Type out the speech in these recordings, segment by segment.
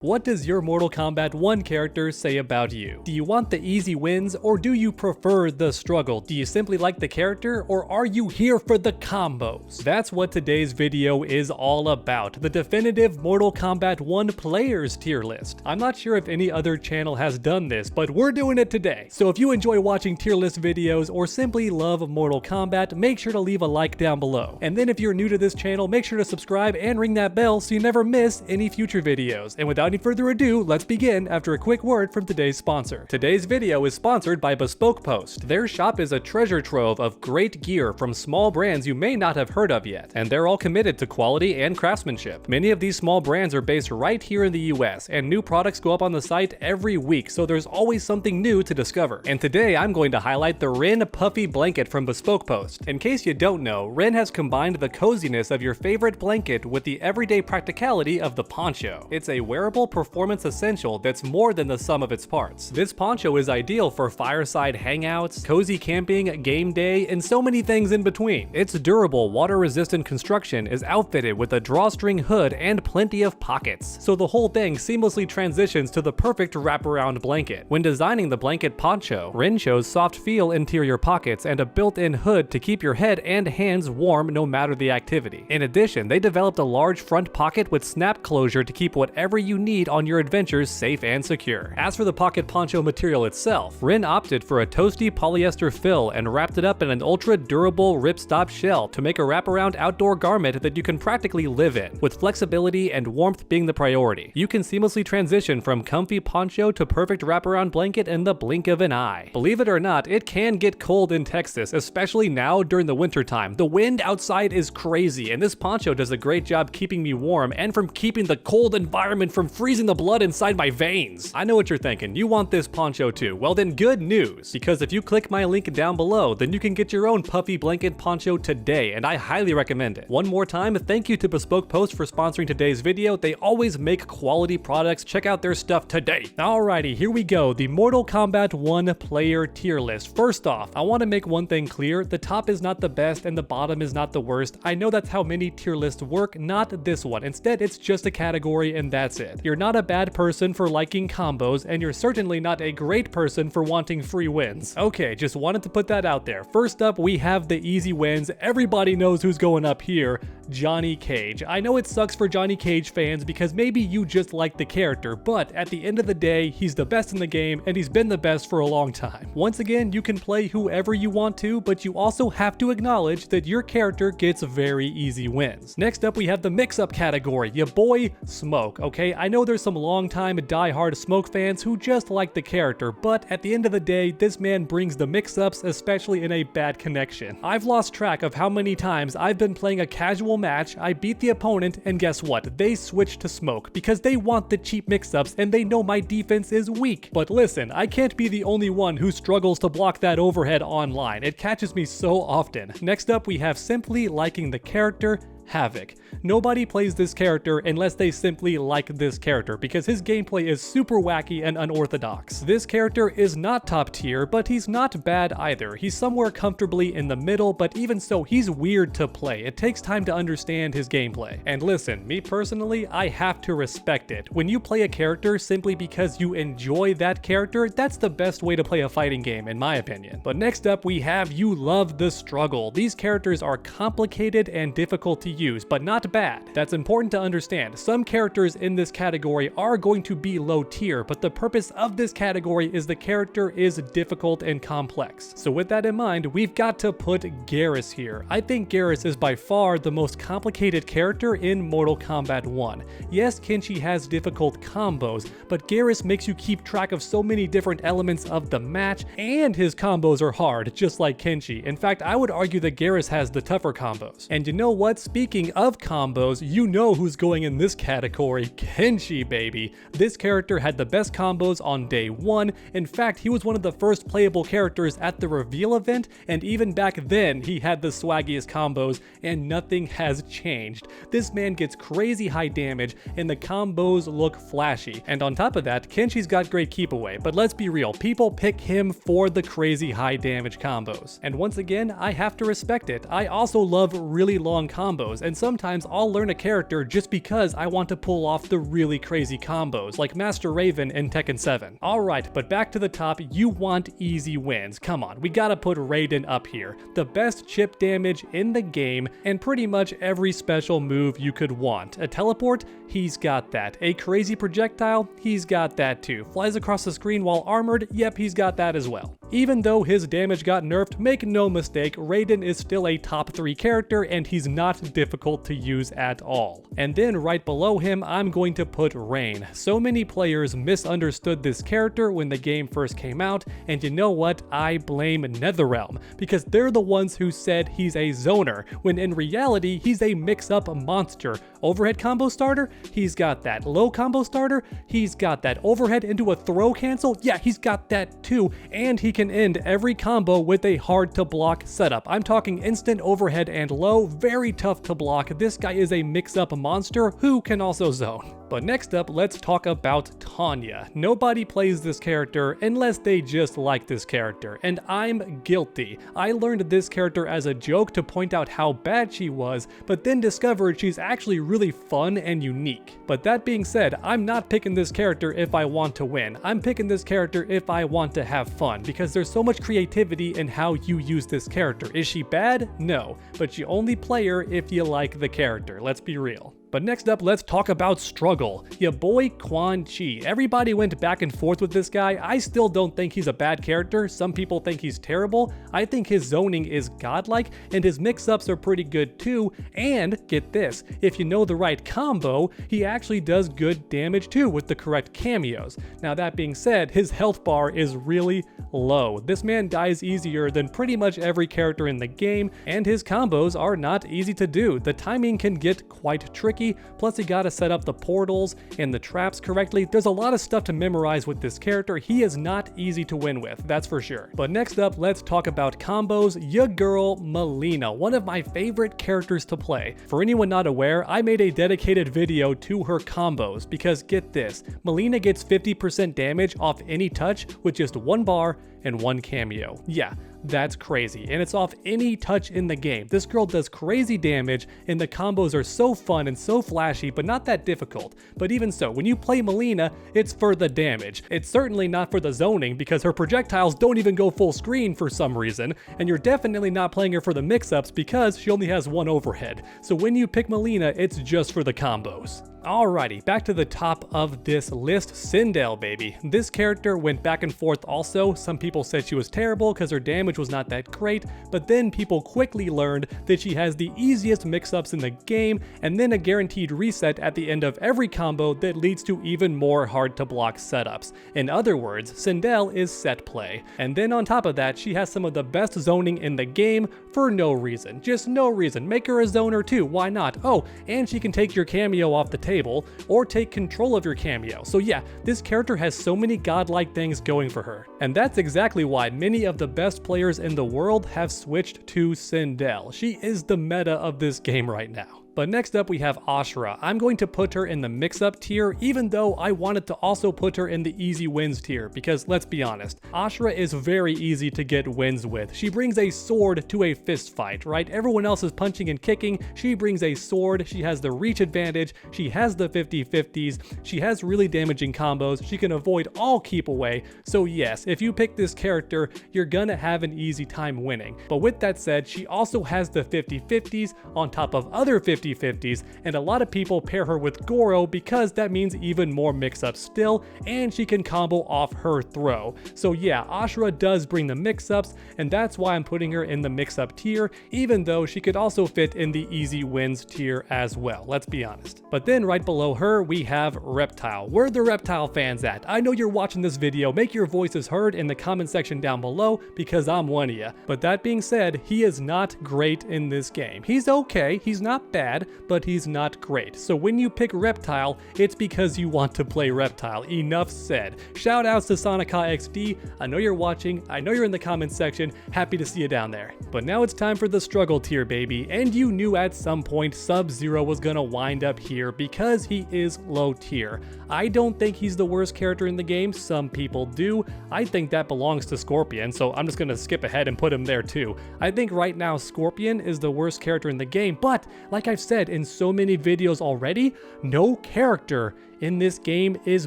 What does your Mortal Kombat 1 character say about you? Do you want the easy wins, or do you prefer the struggle? Do you simply like the character, or are you here for the combos? That's what today's video is all about, the definitive Mortal Kombat 1 players tier list. I'm not sure if any other channel has done this, but we're doing it today. So if you enjoy watching tier list videos, or simply love Mortal Kombat, make sure to leave a like down below. And then if you're new to this channel, make sure to subscribe and ring that bell so you never miss any future videos. And without any further ado, let's begin after a quick word from today's sponsor. Today's video is sponsored by Bespoke Post. Their shop is a treasure trove of great gear from small brands you may not have heard of yet, and they're all committed to quality and craftsmanship. Many of these small brands are based right here in the US, and new products go up on the site every week, so there's always something new to discover. And today I'm going to highlight the Rin Puffy Blanket from Bespoke Post. In case you don't know, Rin has combined the coziness of your favorite blanket with the everyday practicality of the poncho. It's a wearable performance essential that's more than the sum of its parts. This poncho is ideal for fireside hangouts, cozy camping, game day, and so many things in between. Its durable, water-resistant construction is outfitted with a drawstring hood and plenty of pockets, so the whole thing seamlessly transitions to the perfect wraparound blanket. When designing the blanket poncho, Rin chose soft feel interior pockets and a built-in hood to keep your head and hands warm no matter the activity. In addition, they developed a large front pocket with snap closure to keep whatever you need on your adventures safe and secure. As for the pocket poncho material itself, Rin opted for a toasty polyester fill and wrapped it up in an ultra-durable ripstop shell to make a wraparound outdoor garment that you can practically live in, with flexibility and warmth being the priority. You can seamlessly transition from comfy poncho to perfect wraparound blanket in the blink of an eye. Believe it or not, it can get cold in Texas, especially now during the winter time. The wind outside is crazy, and this poncho does a great job keeping me warm and from keeping the cold environment from freezing the blood inside my veins. I know what you're thinking, you want this poncho too. Well then, good news, because if you click my link down below, then you can get your own puffy blanket poncho today, and I highly recommend it. One more time, thank you to Bespoke Post for sponsoring today's video. They always make quality products. Check out their stuff today. Alrighty, here we go, the Mortal Kombat 1 player tier list. First off, I want to make one thing clear, the top is not the best and the bottom is not the worst. I know that's how many tier lists work, not this one. Instead, it's just a category and that's it. You're not a bad person for liking combos, and you're certainly not a great person for wanting free wins. Okay, just wanted to put that out there. First up, we have the easy wins. Everybody knows who's going up here. Johnny Cage. I know it sucks for Johnny Cage fans because maybe you just like the character, but at the end of the day, he's the best in the game and he's been the best for a long time. Once again, you can play whoever you want to, but you also have to acknowledge that your character gets very easy wins. Next up, we have the mix-up category. Your boy, Smoke. Okay, I know there's some long-time die-hard Smoke fans who just like the character, but at the end of the day, this man brings the mix-ups, especially in a bad connection. I've lost track of how many times I've been playing a casual match, I beat the opponent, and guess what? They switch to Smoke because they want the cheap mix-ups and they know my defense is weak. But listen, I can't be the only one who struggles to block that overhead online. It catches me so often. Next up, we have simply liking the character, Havoc. Nobody plays this character unless they simply like this character because his gameplay is super wacky and unorthodox. This character is not top tier, but he's not bad either. He's somewhere comfortably in the middle, but even so, he's weird to play. It takes time to understand his gameplay. And listen, me personally, I have to respect it. When you play a character simply because you enjoy that character, that's the best way to play a fighting game, in my opinion. But next up, we have you love the struggle. These characters are complicated and difficult to use, but not bad. That's important to understand. Some characters in this category are going to be low tier, but the purpose of this category is the character is difficult and complex. So with that in mind, we've got to put Garrus here. I think Garrus is by far the most complicated character in Mortal Kombat 1. Yes, Kenshi has difficult combos, but Garrus makes you keep track of so many different elements of the match, and his combos are hard, just like Kenshi. In fact, I would argue that Garrus has the tougher combos. And you know what? Speaking of combos, you know who's going in this category. Kenshi, baby. This character had the best combos on day one. In fact, he was one of the first playable characters at the reveal event, and even back then, he had the swaggiest combos, and nothing has changed. This man gets crazy high damage, and the combos look flashy. And on top of that, Kenshi's got great keep away, but let's be real, people pick him for the crazy high damage combos. And once again, I have to respect it. I also love really long combos. combos, and sometimes I'll learn a character just because I want to pull off the really crazy combos, like Master Raven in Tekken 7. Alright, but back to the top, you want easy wins. Come on, we gotta put Raiden up here. The best chip damage in the game, and pretty much every special move you could want. A teleport? He's got that. A crazy projectile? He's got that too. Flies across the screen while armored? Yep, he's got that as well. Even though his damage got nerfed, make no mistake, Raiden is still a top 3 character and he's not difficult to use at all. And then right below him, I'm going to put Rain. So many players misunderstood this character when the game first came out, and you know what? I blame NetherRealm, because they're the ones who said he's a zoner, when in reality, he's a mix-up monster. Overhead combo starter? He's got that. Low combo starter? He's got that. Overhead into a throw cancel? Yeah, he's got that too. And he can end every combo with a hard to block setup. I'm talking instant overhead and low, very tough to block. This guy is a mix-up monster who can also zone. But next up, let's talk about Tanya. Nobody plays this character unless they just like this character, and I'm guilty. I learned this character as a joke to point out how bad she was, but then discovered she's actually really fun and unique. But that being said, I'm not picking this character if I want to win. I'm picking this character if I want to have fun, because there's so much creativity in how you use this character. Is she bad? No, but you only play her if you like the character, let's be real. But next up, let's talk about Struggle. Ya boy Quan Chi. Everybody went back and forth with this guy. I still don't think he's a bad character. Some people think he's terrible. I think his zoning is godlike, and his mix-ups are pretty good too. And, get this, if you know the right combo, he actually does good damage too with the correct cameos. Now that being said, his health bar is really low. This man dies easier than pretty much every character in the game, and his combos are not easy to do. The timing can get quite tricky. Plus you gotta set up the portals and the traps correctly. There's a lot of stuff to memorize with this character. He is not easy to win with, that's for sure. But next up, let's talk about combos. Ya girl, Melina, one of my favorite characters to play. For anyone not aware, I made a dedicated video to her combos, because get this, Melina gets 50% damage off any touch with just 1 bar and 1 cameo. Yeah, that's crazy, and it's off any touch in the game. This girl does crazy damage, and the combos are so fun and so flashy, but not that difficult. But even so, when you play Melina, it's for the damage. It's certainly not for the zoning, because her projectiles don't even go full screen for some reason, and you're definitely not playing her for the mix-ups because she only has 1 overhead. So when you pick Melina, it's just for the combos. Alrighty, back to the top of this list, Sindel, baby. This character went back and forth also. Some people said she was terrible because her damage was not that great, but then people quickly learned that she has the easiest mix-ups in the game, and then a guaranteed reset at the end of every combo that leads to even more hard-to-block setups. In other words, Sindel is set play. And then on top of that, she has some of the best zoning in the game for no reason. Just no reason. Make her a zoner too, why not? Oh, and she can take your cameo off the table, or take control of your cameo. So yeah, this character has so many godlike things going for her. And that's exactly why many of the best players in the world have switched to Sindel. She is the meta of this game right now. But next up we have Ashura. I'm going to put her in the mix-up tier, even though I wanted to also put her in the easy wins tier, because let's be honest, Ashura is very easy to get wins with. She brings a sword to a fist fight, right? Everyone else is punching and kicking, she brings a sword, she has the reach advantage, she has the 50-50s, she has really damaging combos, she can avoid all keep away. So yes, if you pick this character, you're gonna have an easy time winning. But with that said, she also has the 50-50s on top of other 50-50s, and a lot of people pair her with Goro because that means even more mix-ups still, and she can combo off her throw. So yeah, Ashura does bring the mix-ups, and that's why I'm putting her in the mix-up tier, even though she could also fit in the easy wins tier as well, let's be honest. But then right below her, we have Reptile. Where are the Reptile fans at? I know you're watching this video, make your voices heard in the comment section down below, because I'm one of ya. But that being said, he is not great in this game. He's okay, he's not bad, but he's not great. So when you pick Reptile, it's because you want to play Reptile. Enough said. Shout outs to Sonica XD. I know you're watching, I know you're in the comments section, happy to see you down there. But now it's time for the struggle tier, baby, and you knew at some point Sub-Zero was gonna wind up here because he is low tier. I don't think he's the worst character in the game, some people do. I think that belongs to Scorpion, so I'm just gonna skip ahead and put him there too. I think right now Scorpion is the worst character in the game, but like I've I've said in so many videos already, no character in this game is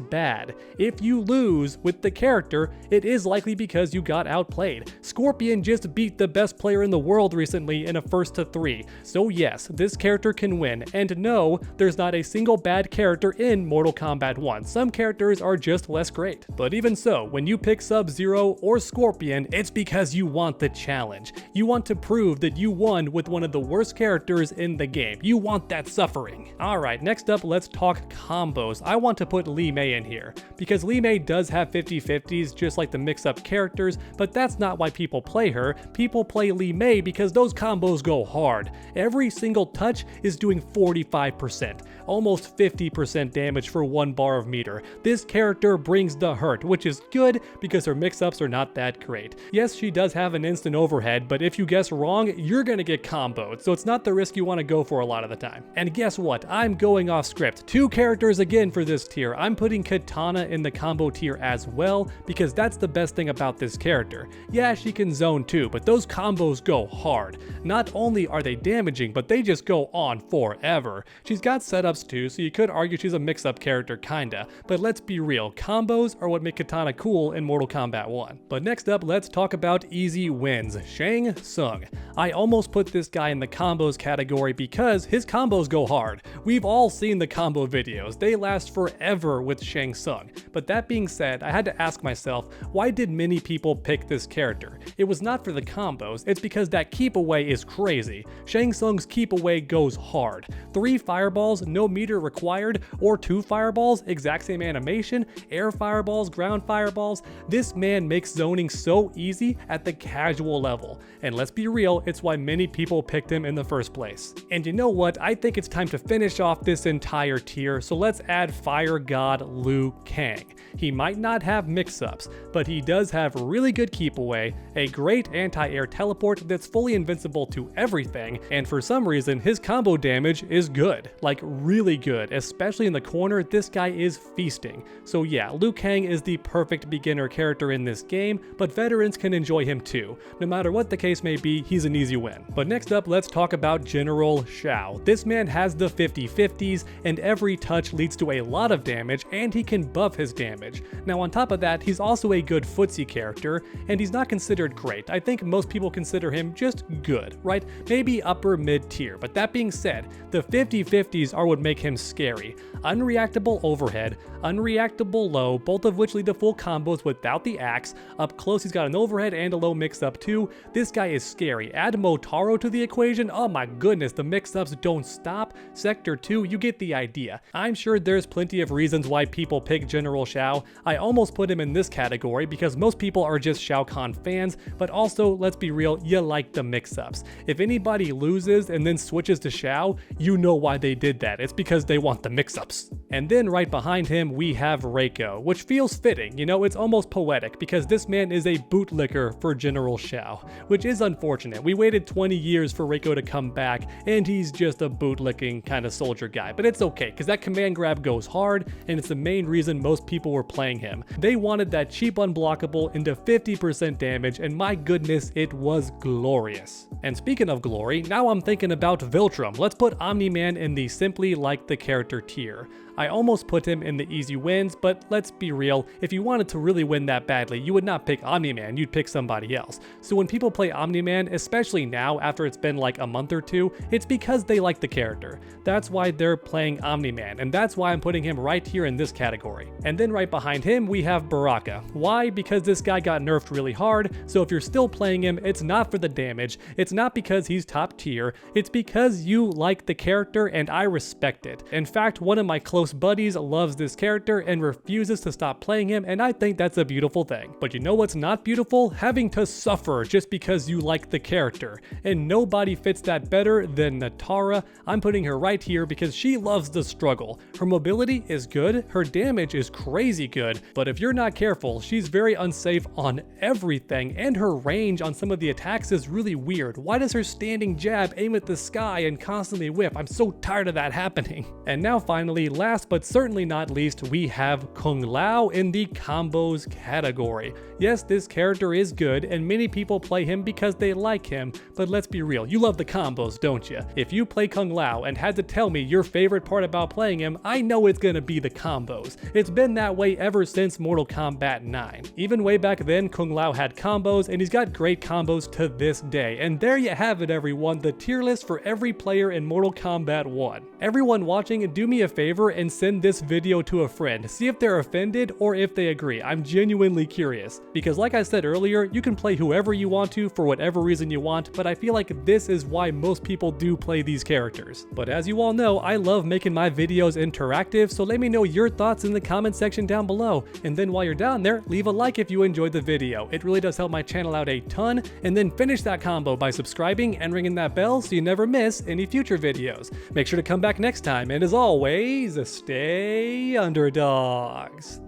bad. If you lose with the character, it is likely because you got outplayed. Scorpion just beat the best player in the world recently in a 1-3. So yes, this character can win, and no, there's not a single bad character in Mortal Kombat 1. Some characters are just less great. But even so, when you pick Sub-Zero or Scorpion, it's because you want the challenge. You want to prove that you won with one of the worst characters in the game. You want that suffering. Alright, next up, let's talk combos. I want to put Li Mei in here, because Li Mei does have 50-50s just like the mix-up characters, but that's not why people play her. People play Li Mei because those combos go hard. Every single touch is doing 45%, almost 50% damage for 1 bar of meter. This character brings the hurt, which is good because her mix-ups are not that great. Yes, she does have an instant overhead, but if you guess wrong, you're gonna get comboed, so it's not the risk you want to go for a lot of the time. And guess what? I'm going off script. 2 characters again for this tier. I'm putting Katana in the combo tier as well, because that's the best thing about this character. Yeah, she can zone too, but those combos go hard. Not only are they damaging, but they just go on forever. She's got setups too, so you could argue she's a mix-up character kinda, but let's be real, combos are what make Katana cool in Mortal Kombat 1. But next up, let's talk about easy wins. Shang Tsung. I almost put this guy in the combos category because his combos go hard. We've all seen the combo videos. They last forever with Shang Tsung. But that being said, I had to ask myself, why did many people pick this character? It was not for the combos, it's because that keep away is crazy. Shang Tsung's keep away goes hard. 3 fireballs, no meter required, or 2 fireballs, exact same animation, air fireballs, ground fireballs. This man makes zoning so easy at the casual level. And let's be real, it's why many people picked him in the first place. And you know what? I think it's time to finish off this entire tier, so let's add Fire God Liu Kang. He might not have mix-ups, but he does have really good keep away, a great anti-air teleport that's fully invincible to everything, and for some reason his combo damage is good. Like really good, especially in the corner. This guy is feasting. So yeah, Liu Kang is the perfect beginner character in this game, but veterans can enjoy him too. No matter what the case may be, he's an easy win. But next up, let's talk about General Shao. This man has the 50-50s, and every touch leads to a lot of damage, and he can buff his damage. Now on top of that, he's also a good footsie character, and he's not considered great. I think most people consider him just good, right? Maybe upper mid tier, but that being said, the 50-50s are what make him scary. Unreactable overhead, unreactable low, both of which lead to full combos without the axe. Up close, he's got an overhead and a low mix-up too. This guy is scary. Add Motaro to the equation, oh my goodness, the mix-ups don't stop. Sector 2, you get the idea. I'm sure there's plenty of reasons why people pick General Shao. I almost put him in this category because most people are just Shao Kahn fans, but also, let's be real, you like the mix-ups. If anybody loses and then switches to Shao, you know why they did that. It's because they want the mix-ups. And then right behind him, we have Reiko, which feels fitting. You know, it's almost poetic because this man is a bootlicker for General Shao, which is unfortunate. We waited 20 years for Reiko to come back, and he's just a bootlicking kind of soldier guy. But it's okay, because that command grab goes hard, and it's the main reason most people were playing him. They wanted that cheap unblockable into 50% damage, and my goodness, it was glorious. And speaking of glory, now I'm thinking about Viltrum. Let's put Omni-Man in the simply like the character tier. I almost put him in the easy wins, but let's be real, if you wanted to really win that badly, you would not pick Omni-Man, you'd pick somebody else. So when people play Omni-Man, especially now after it's been like a month or two, it's because they like the character. That's why they're playing Omni-Man, and that's why I'm putting him right here in this category. And then right behind him, we have Baraka. Why? Because this guy got nerfed really hard, so if you're still playing him, it's not for the damage, it's not because he's top tier, it's because you like the character and I respect it. In fact, one of my close buddies loves this character and refuses to stop playing him, and I think that's a beautiful thing. But you know what's not beautiful? Having to suffer just because you like the character. And nobody fits that better than Natara. I'm putting her right here because she loves the struggle. Her mobility is good, her damage is crazy good, but if you're not careful, she's very unsafe on everything, and her range on some of the attacks is really weird. Why does her standing jab aim at the sky and constantly whip? I'm so tired of that happening. And now finally, last last but certainly not least, we have Kung Lao in the combos category. Yes, this character is good, and many people play him because they like him, but let's be real, you love the combos, don't you? If you play Kung Lao and had to tell me your favorite part about playing him, I know it's gonna be the combos. It's been that way ever since Mortal Kombat 9. Even way back then, Kung Lao had combos, and he's got great combos to this day. And there you have it, everyone, the tier list for every player in Mortal Kombat 1. Everyone watching, do me a favor and send this video to a friend. See if they're offended or if they agree. I'm genuinely curious. Because like I said earlier, you can play whoever you want to for whatever reason you want, but I feel like this is why most people do play these characters. But as you all know, I love making my videos interactive, so let me know your thoughts in the comment section down below. And then while you're down there, leave a like if you enjoyed the video. It really does help my channel out a ton. And then finish that combo by subscribing and ringing that bell so you never miss any future videos. Make sure to come back next time, and as always, stay underdogs.